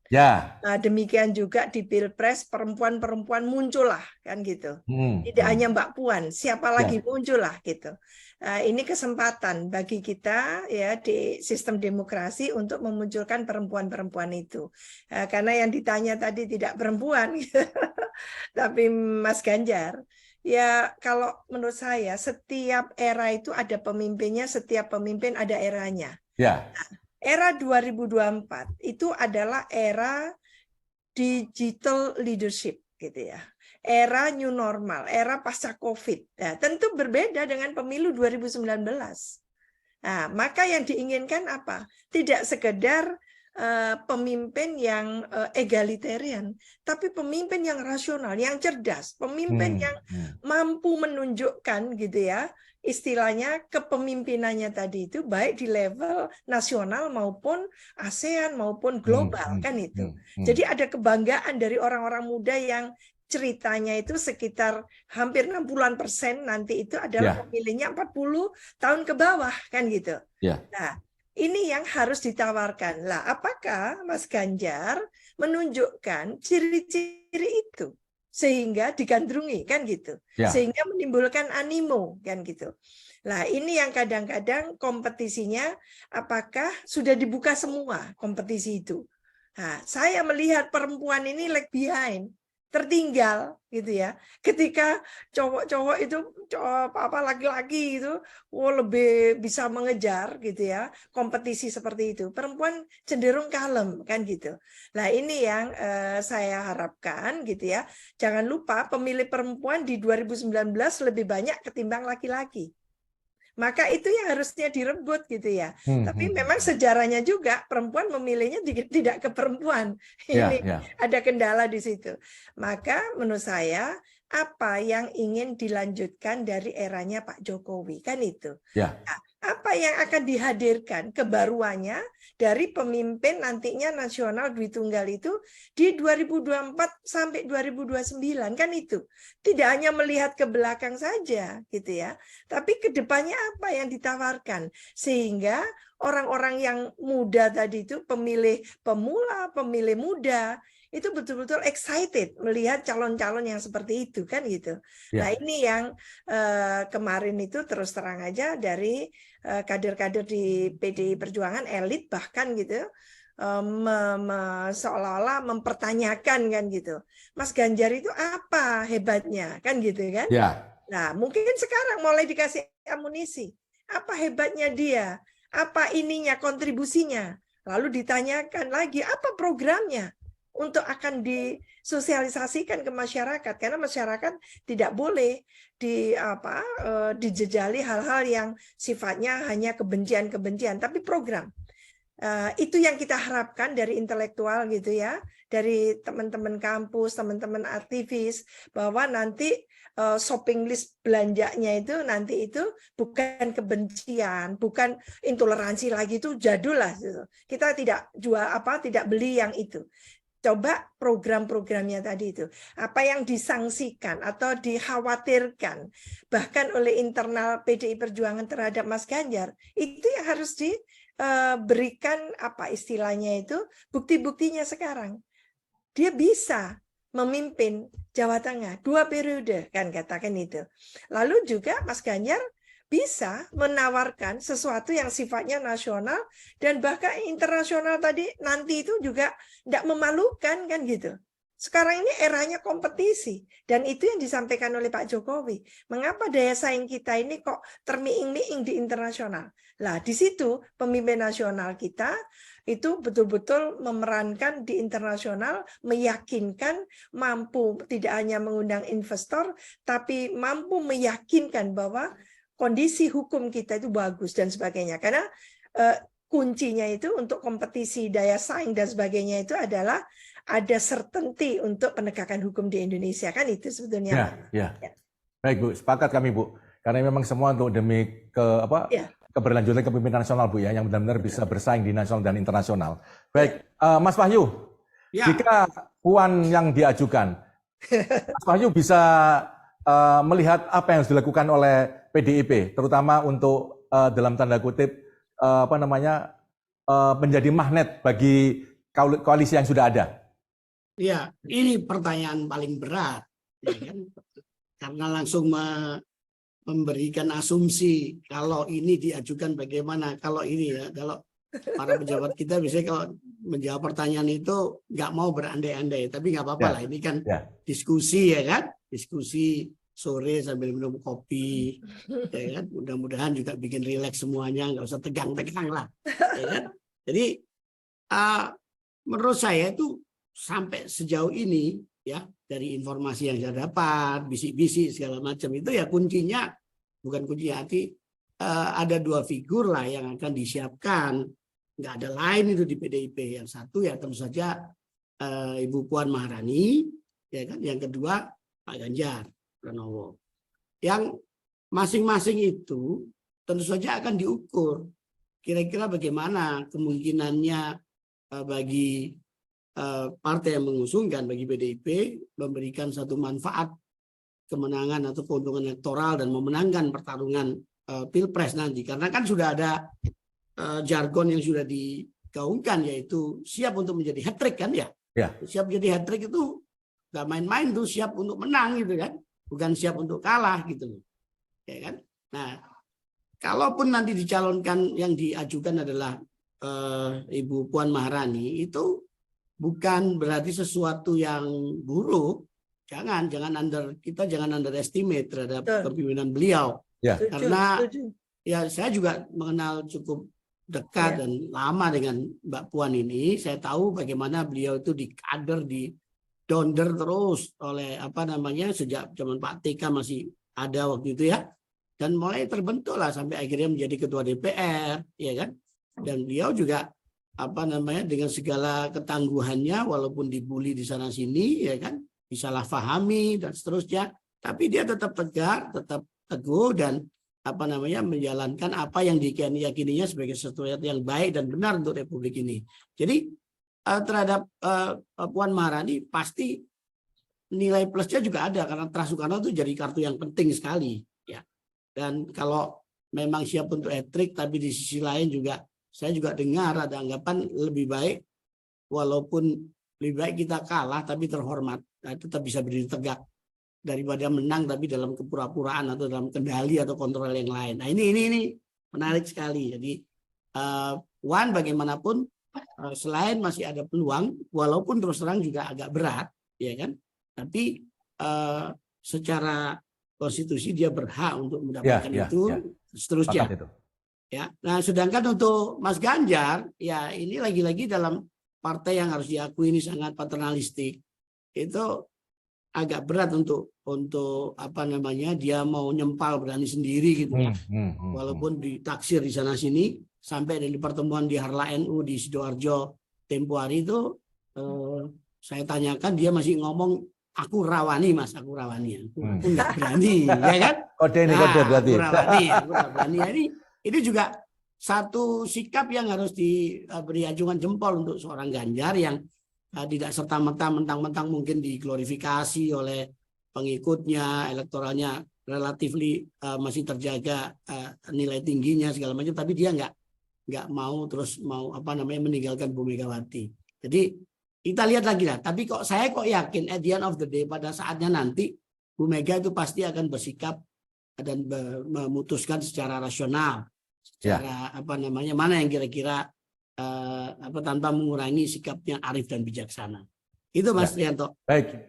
Ya. Nah, demikian juga di Pilpres perempuan-perempuan muncul lah kan gitu. Tidak hanya Mbak Puan, siapa lagi Ya. muncul lah gitu. Ini kesempatan bagi kita ya di sistem demokrasi untuk memunculkan perempuan-perempuan itu. Karena yang ditanya tadi tidak perempuan, tapi Mas Ganjar. Ya kalau menurut saya setiap era itu ada pemimpinnya, setiap pemimpin ada eranya. Ya. Era 2024 itu adalah era digital leadership gitu ya. Era new normal, era pasca Covid. Nah, tentu berbeda dengan pemilu 2019. Nah, maka yang diinginkan apa? Tidak sekedar pemimpin yang egalitarian, tapi pemimpin yang rasional, yang cerdas, pemimpin yang mampu menunjukkan gitu ya, istilahnya kepemimpinannya tadi itu baik di level nasional maupun ASEAN maupun global kan itu. Jadi ada kebanggaan dari orang-orang muda yang ceritanya itu sekitar hampir 60% nanti itu adalah Ya. pemilihnya 40 tahun ke bawah kan gitu. Ya. Nah, ini yang harus ditawarkan. Lah, apakah Mas Ganjar menunjukkan ciri-ciri itu sehingga digandrungi kan gitu. Ya. Sehingga menimbulkan animo kan gitu. Lah, ini yang kadang-kadang kompetisinya apakah sudah dibuka semua kompetisi itu. Nah, saya melihat perempuan ini lag behind, tertinggal gitu ya. Ketika cowok-cowok itu apa laki-laki itu lebih bisa mengejar gitu ya, kompetisi seperti itu. Perempuan cenderung kalem kan gitu. Nah, ini yang saya harapkan gitu ya. Jangan lupa pemilih perempuan di 2019 lebih banyak ketimbang laki-laki. Maka itu yang harusnya direbut gitu ya. Tapi memang sejarahnya juga perempuan memilihnya tidak ke perempuan. Ya. Ini Ya. ada kendala di situ. Maka menurut saya apa yang ingin dilanjutkan dari eranya Pak Jokowi kan itu. Ya. Nah, apa yang akan dihadirkan kebaruannya dari pemimpin nantinya nasional Dwi Tunggal itu di 2024 sampai 2029 kan itu. Tidak hanya melihat ke belakang saja gitu ya, tapi ke depannya apa yang ditawarkan sehingga orang-orang yang muda tadi itu pemilih pemula, pemilih muda itu betul-betul excited melihat calon-calon yang seperti itu kan gitu. Nah, Ya. ini yang kemarin itu terus terang aja dari kader-kader di PDI Perjuangan elit bahkan gitu seolah-olah mempertanyakan kan gitu. Mas Ganjar itu apa hebatnya kan gitu kan? Ya. Nah, mungkin sekarang mulai dikasih amunisi. Apa hebatnya dia? Apa ininya kontribusinya? Lalu ditanyakan lagi apa programnya untuk akan disosialisasikan ke masyarakat karena masyarakat tidak boleh dijejali hal-hal yang sifatnya hanya kebencian-kebencian, tapi program. Itu yang kita harapkan dari intelektual gitu ya, dari teman-teman kampus, teman-teman aktivis, bahwa nanti shopping list belanjanya itu nanti itu bukan kebencian, bukan intoleransi lagi, itu jadul lah. Kita tidak jual tidak beli yang itu. Coba program-programnya tadi itu, apa yang disangsikan atau dikhawatirkan bahkan oleh internal PDI Perjuangan terhadap Mas Ganjar, itu yang harus diberikan apa istilahnya itu bukti-buktinya sekarang. Dia bisa memimpin Jawa Tengah 2 periode kan katakan itu. Lalu juga Mas Ganjar bisa menawarkan sesuatu yang sifatnya nasional dan bahkan internasional tadi nanti itu juga tidak memalukan kan gitu. Sekarang ini eranya kompetisi dan itu yang disampaikan oleh Pak Jokowi. Mengapa daya saing kita ini kok termiing-miing di internasional? Lah di situ pemimpin nasional kita itu betul-betul memerankan di internasional, meyakinkan, mampu tidak hanya mengundang investor, tapi mampu meyakinkan bahwa kondisi hukum kita itu bagus dan sebagainya. Karena kuncinya itu untuk kompetisi daya saing dan sebagainya itu adalah ada certainty untuk penegakan hukum di Indonesia kan itu sebetulnya. Ya. Baik Bu, sepakat kami Bu. Karena memang semua untuk demi keberlanjutan kepemimpinan nasional Bu ya, yang benar-benar bisa bersaing di nasional dan internasional. Baik, Mas Wahyu, jika Puan yang diajukan, Mas Wahyu bisa melihat apa yang harus dilakukan oleh PDIP, terutama untuk dalam tanda kutip menjadi magnet bagi koalisi yang sudah ada? Ya, ini pertanyaan paling berat, ya kan? Karena langsung memberikan asumsi kalau ini diajukan bagaimana, kalau ini ya, kalau para pejabat kita biasanya kalau menjawab pertanyaan itu nggak mau berandai-andai, tapi nggak apa-apa lah, ini kan diskusi ya kan, diskusi sore sambil minum kopi, ya kan, mudah-mudahan juga bikin rileks semuanya, nggak usah tegang-tegang lah, ya kan. Jadi menurut saya itu sampai sejauh ini ya dari informasi yang saya dapat, bisik-bisik segala macam itu ya kuncinya bukan kuncinya ada dua figur lah yang akan disiapkan, nggak ada lain itu di PDIP. Yang satu ya tentu saja Ibu Puan Maharani, ya kan. Yang kedua Pak Ganjar Pranowo. Yang masing-masing itu tentu saja akan diukur kira-kira bagaimana kemungkinannya bagi partai yang mengusungkan, bagi PDIP memberikan satu manfaat kemenangan atau keuntungan elektoral dan memenangkan pertarungan pilpres nanti. Karena kan sudah ada jargon yang sudah digaungkan, yaitu siap untuk menjadi hat-trick kan ya. Siap menjadi hat-trick itu nggak main-main tuh, siap untuk menang gitu kan, bukan siap untuk kalah gitu loh, ya kan. Nah, kalaupun nanti dicalonkan yang diajukan adalah Ibu Puan Maharani, itu bukan berarti sesuatu yang buruk. Kita jangan underestimate terhadap kepemimpinan beliau. Karena ya saya juga mengenal cukup dekat dan lama dengan Mbak Puan ini. Saya tahu bagaimana beliau itu dikader, didonder terus oleh sejak zaman Pak TK masih ada waktu itu ya. Dan mulai terbentuk lah sampai akhirnya menjadi ketua DPR, ya kan. Dan beliau juga dengan segala ketangguhannya, walaupun dibully di sana sini, ya kan, disalahpahami dan seterusnya, tapi dia tetap tegar, tetap teguh dan menjalankan apa yang diyakininya sebagai sesuatu yang baik dan benar untuk Republik ini. Jadi terhadap Puan Maharani pasti nilai plusnya juga ada, karena Trust Soekarno itu jadi kartu yang penting sekali, ya. Dan kalau memang siap untuk hat-trick, tapi di sisi lain juga saya juga dengar ada anggapan lebih baik, walaupun lebih baik kita kalah tapi terhormat, tetap bisa berdiri tegak, daripada menang tapi dalam kepura-puraan atau dalam kendali atau kontrol yang lain. Nah ini menarik sekali. Jadi Puan bagaimanapun selain masih ada peluang, walaupun terus terang juga agak berat, ya kan. Tapi secara konstitusi dia berhak untuk mendapatkan itu, seterusnya. Ya, nah sedangkan untuk Mas Ganjar, ya ini lagi-lagi dalam partai yang harus diakui ini sangat paternalistik, itu agak berat untuk dia mau nyempal berani sendiri gitu ya. Walaupun ditaksir di sana sini, sampai dari pertemuan di Harla NU di Sidoarjo tempo hari itu saya tanyakan, dia masih ngomong aku rawani Mas, aku rawani, aku nggak berani, ya kan? Kode berarti. Aku nggak berani. Ini juga satu sikap yang harus diberi acungan jempol untuk seorang Ganjar yang tidak serta-merta mentang-mentang mungkin diglorifikasi oleh pengikutnya, elektoralnya relatif masih terjaga nilai tingginya segala macam, tapi dia nggak mau meninggalkan Bu Megawati. Jadi kita lihat lagi lah. Tapi saya yakin at the end of the day, pada saatnya nanti Bu Mega itu pasti akan bersikap dan memutuskan secara rasional, secara mana yang kira-kira tanpa mengurangi sikapnya arif dan bijaksana. Itu Mas Trianto. Baik.